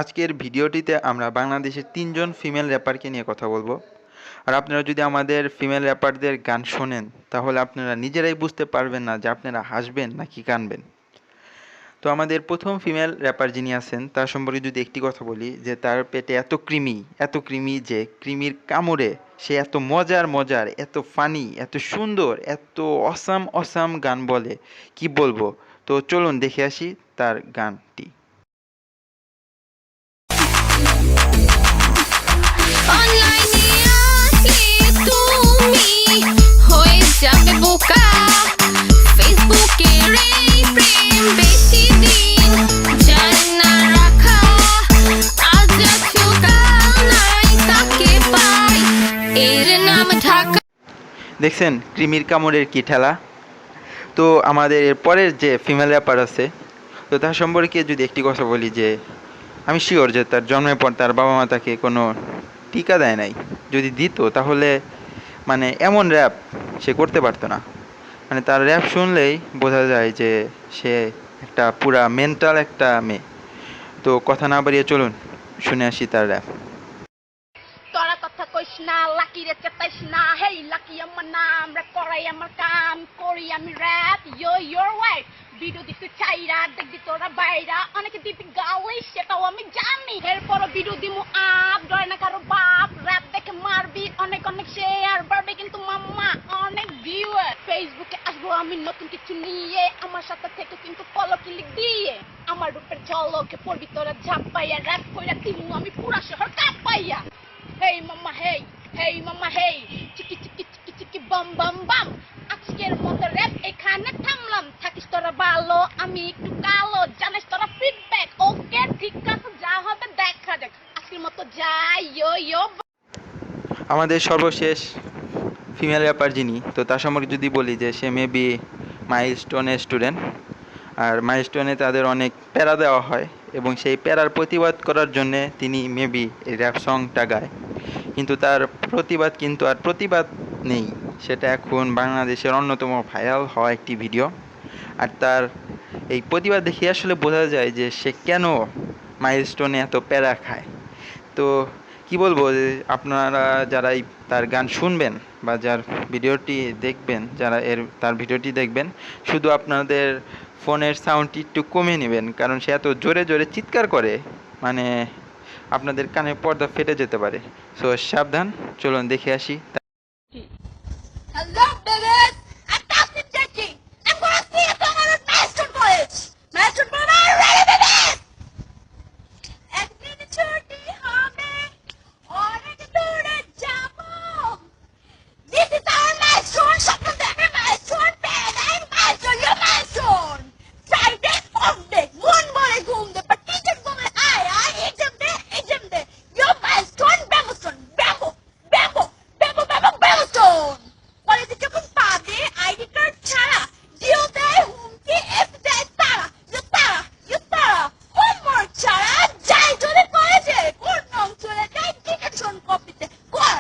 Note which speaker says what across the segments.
Speaker 1: আজকের ভিডিওটিতে আমরা বাংলাদেশের 3 জন ফিমেল র্যাপারকে নিয়ে কথা বলবো। আর আপনারা যদি আমাদের ফিমেল র্যাপারদের গান শোনেন তাহলে আপনারা নিজেরাই বুঝতে পারবেন না যে আপনারা হাসবেন নাকি কাঁদবেন। তো আমাদের প্রথম ফিমেল র্যাপার যিনি আছেন তার সম্পর্কে যদি একটি কথা বলি, যে তার পেটে এত ক্রিমি যে ক্রিমির কামড়ে সে এত মজার এত ফানি, এত সুন্দর, এত অসাম গান বলে, কি বলবো। তো চলুন দেখে আসি তার গানটি। দেখছেন ক্রিমির কামড়ের কি ঠেলা। তো আমাদের এর পরের যে ফিমেল র্যাপার আছে, তো তার সম্পর্কে যদি একটি কথা বলি, যে আমি শিওর যে তার জন্মের পর তার বাবা মা তাকে কোনো টিকা দেয় নাই। যদি দিত তাহলে মানে এমন র্যাপ সে করতে পারতো না। মানে তার র্যাপ শুনলেই বোঝা যায় যে সে একটা পুরা মেন্টাল একটা মেয়ে। তো কথা না বাড়িয়ে চলুন শুনে আসি তার র্যাপ।
Speaker 2: তোরা কথা কইস না, লাকি রে চেতাইস না, হেই লাকি আমার নাম, র্যাপ করাই আমার কাম, করি আমি র্যাপ, ইয়োর ওয়াইফ ভিডিও দিতে চাইরা, দেখবি তোরা বাইরা, অনেকে দিবি গাওয়াই সেটাও আমি জানি, এরপরও ভিডিও দিমু আপ, ডরে না কারো বাপ, র্যাপ দেখে মারবি, অনেক শেয়ার বাড়বে কিন্তু মাম্মা অনেক ভিউয়ার, ফেসবুকে আসবো আমি নতুন কিছু নিয়ে, আমার সাথে থেকে কিন্তু ফলো ক্লিক দিয়ে, আমার রূপের ঝলকে পড়বি তোরা ঝাপাইয়া, র্যাপ কইরা দিমু আমি পুরা শহর কাঁপাইয়া। হেই মাম্মা হেই চিকি চিকি চিকি চিকি বাম বাম বাম, আজকের মতো র্যাপ এখানে থামলাম, থাকিস তোরা ভালো আমি একটু কালো, জানিস তোরা ফিডব্যাক ওকে ঠিক আছে, যা হবে দেখা যাক, আজকের মতো যাই ইয়ো।
Speaker 1: আমাদের সর্বশেষ ফিমেল র্যাপার যিনি, তো তার সম্পর্কে যদি বলি যে সে মেবি মাইলস্টোনের স্টুডেন্ট। আর মাইলস্টোনে তাদের অনেক প্যারা দেওয়া হয় এবং সেই প্যারার প্রতিবাদ করার জন্যে তিনি মেবি এই র্যাপ সংটা গায়। কিন্তু তার প্রতিবাদ নেই। সেটা এখন বাংলাদেশের অন্যতম ভাইরাল হওয়া একটি ভিডিও। আর তার এই প্রতিবাদ দেখে আসলে বোঝা যায় যে সে কেন মাইলস্টোনে এত প্যারা খায়। তো কি বলবো, যে আপনারা যারা তার গান শুনবেন বা যার ভিডিওটি দেখবেন, তার ভিডিওটি দেখবেন, শুধু আপনাদের ফোনের সাউন্ডটি একটু কমিয়ে নেবেন, কারণ সে এত জোরে চিৎকার করে, মানে আপনাদের কানের পর্দা ফেটে যেতে পারে। সো সাবধান, চলুন দেখে আসি।
Speaker 2: Hello, baby. I'm Dustin Dickey. I'm gonna see you tomorrow at Master College. Master College, are you ready, baby? একদিন ছুটি হবে, অনেক দূরে যাবো। This is our milestone. স্বপ্ন দেখে milestone, baby. Milestone, your milestone. Friday, off day. মন বলে ঘুম দে, but teacher বলে আয়, exam they. Your milestone, Bambostone. Bambostone. কলেজে যখন পাবে আইডি কার্ড ছাড়া, ডিও দেয় হুমকি, এফ দেয় তারা, হোমওয়ার্ক ছাড়া যাই চলে কলেজে, কোন নং চলে যায় ডিটেনশন কপিতে, কর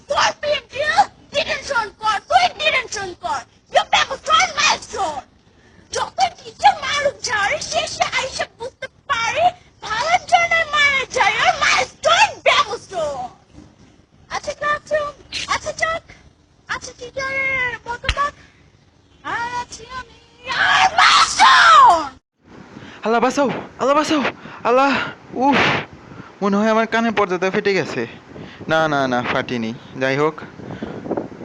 Speaker 2: তোর পিএমডিও ডিটেনশন কর, তুই ডিটেনশন কর, ইউ ব্যবস্থান মাইলস্টোন। যত টিচার মারুক ঝাড়ে, শেষে আইসে বুঝতে পারে ভালো জনের মারা যায়, আর মাইলস্টোন ব্যবস্থান। আচ্ছা ক্লাসরুম, আচ্ছা চক, আচ্ছা টিচারের মতবাদ, আর আছি আমি আর মাইলস্টোন।
Speaker 1: আল্লাহ বাঁচাও, আল্লাহ। উফ, মনে হয় আমার কানের পর্দাটা ফেটে গেছে। না ফাটেনি। যাই হোক,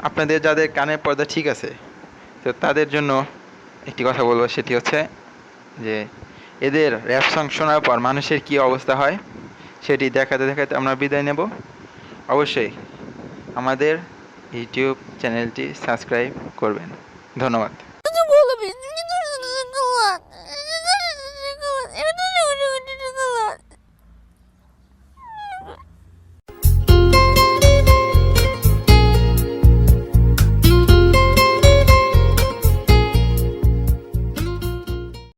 Speaker 1: আপনাদের যাদের কানের পর্দা ঠিক আছে, তো তাদের জন্য একটি কথা বলবো, সেটি হচ্ছে যে এদের র্যাপ সং শোনার পর মানুষের কী অবস্থা হয় সেটি দেখাতে আমরা বিদায় নেব। অবশ্যই আমাদের ইউটিউব চ্যানেলটি সাবস্ক্রাইব করবেন। ধন্যবাদ।